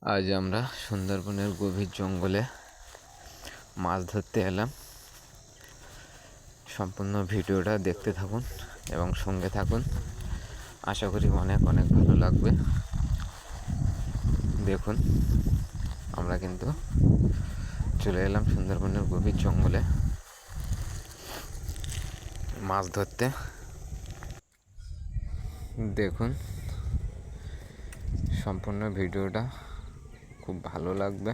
আজ আমরা সুন্দরবনের গভীর জঙ্গলে মাছ ধরতে এলাম। সম্পূর্ণ ভিডিওটা দেখতে থাকুন এবং সঙ্গে থাকুন। আশা করি অনেক অনেক ভালো লাগবে। দেখুন, আমরা কিন্তু চলে এলাম সুন্দরবনের গভীর জঙ্গলে মাছ ধরতে। দেখুন, সম্পূর্ণ ভিডিওটা খুব ভালো লাগবে।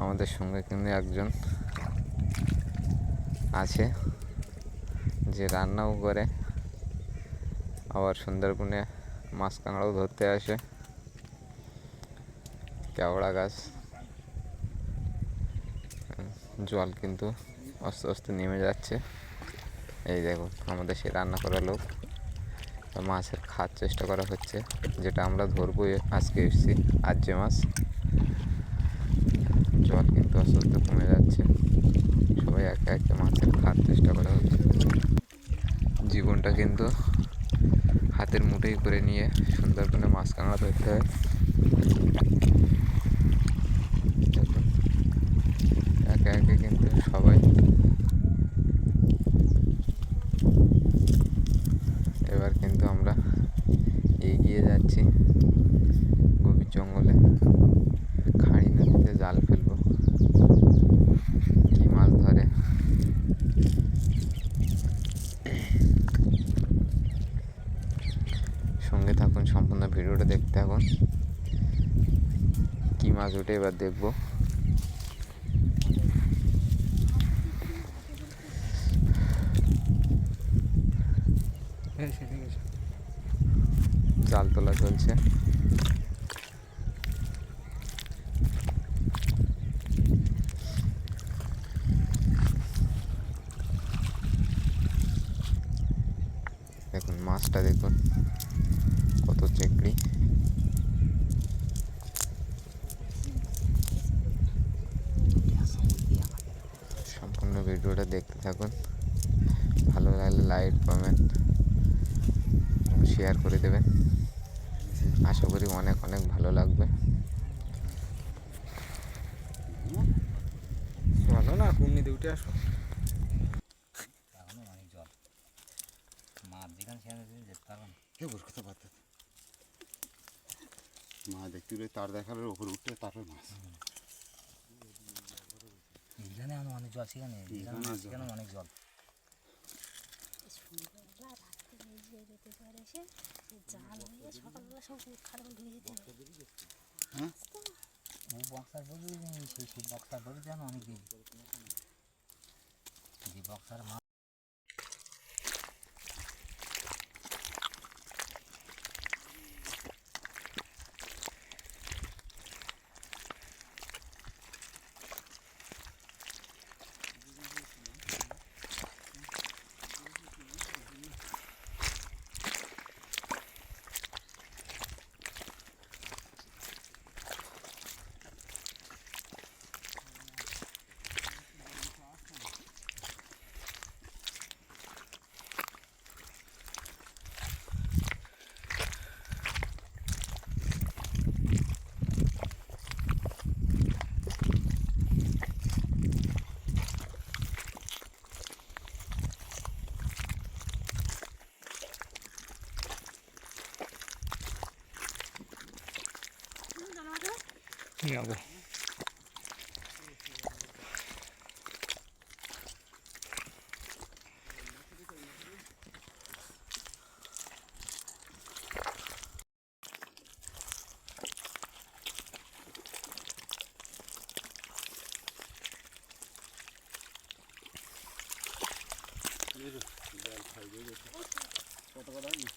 আমাদের সঙ্গে কিন্তু একজন আছে যে রান্নাও করে, আবার সুন্দরবনে মাছ কাঁকড়াও ধরতে আসে। কেওড়া গাছ, জল কিন্তু আস্তে আস্তে নেমে যাচ্ছে। এই দেখুন, আমাদের সে রান্না করা লোক মাছের খাওয়ার চেষ্টা করা হচ্ছে, যেটা আমরা ধরবো। আজকে এসেছি আজকে মাছ। জল কিন্তু আস্তে আস্তে কমে যাচ্ছে, সবাই একে একে মাছের খাওয়ার চেষ্টা করা হচ্ছে। জীবনটা কিন্তু হাতের মুঠোই করে নিয়ে সুন্দরবনে মাছ কাঁকড়া ধরতে হয়। দেখুন, একে একে কিন্তু সবাই এবার কিন্তু আমরা এগিয়ে যাচ্ছি গভীর জঙ্গলে। খাঁড়ি নদীতে জাল ফেলবো, কি মাছ ধরে। সঙ্গে থাকুন, সম্পূর্ণ ভিডিওটা দেখতে থাকুন। কি মাছ ওঠে এবার দেখবো। জাল তোলা চলছে। দেখুন মাছটা, দেখুন কত চেকড়ি। সম্পূর্ণ ভিডিওটা দেখতে থাকুন। ভালো লাগলে লাইক, কমেন্ট, শেয়ার করে দেবেন। আশা করি অনেক অনেক ভালো লাগবে। ভালো না, কুমনিতে উঠে আসো। এখনো অনেক জল, মাছ যেখানে সেখানে যেতে পারবো না। কে বস কথা বাদ মাছ দেখতে গেলে তার দেখার ওপরে উঠতে, তারপর মাছ। এখানে আমি অনেক জল, সেখানে যেখানে মাছ সেখানে অনেক জল। ও বক্সার বলে সেই বক্সার বলে যেন অনেক দিন যে বক্সার মাছ। নেবো কত কথা মাছ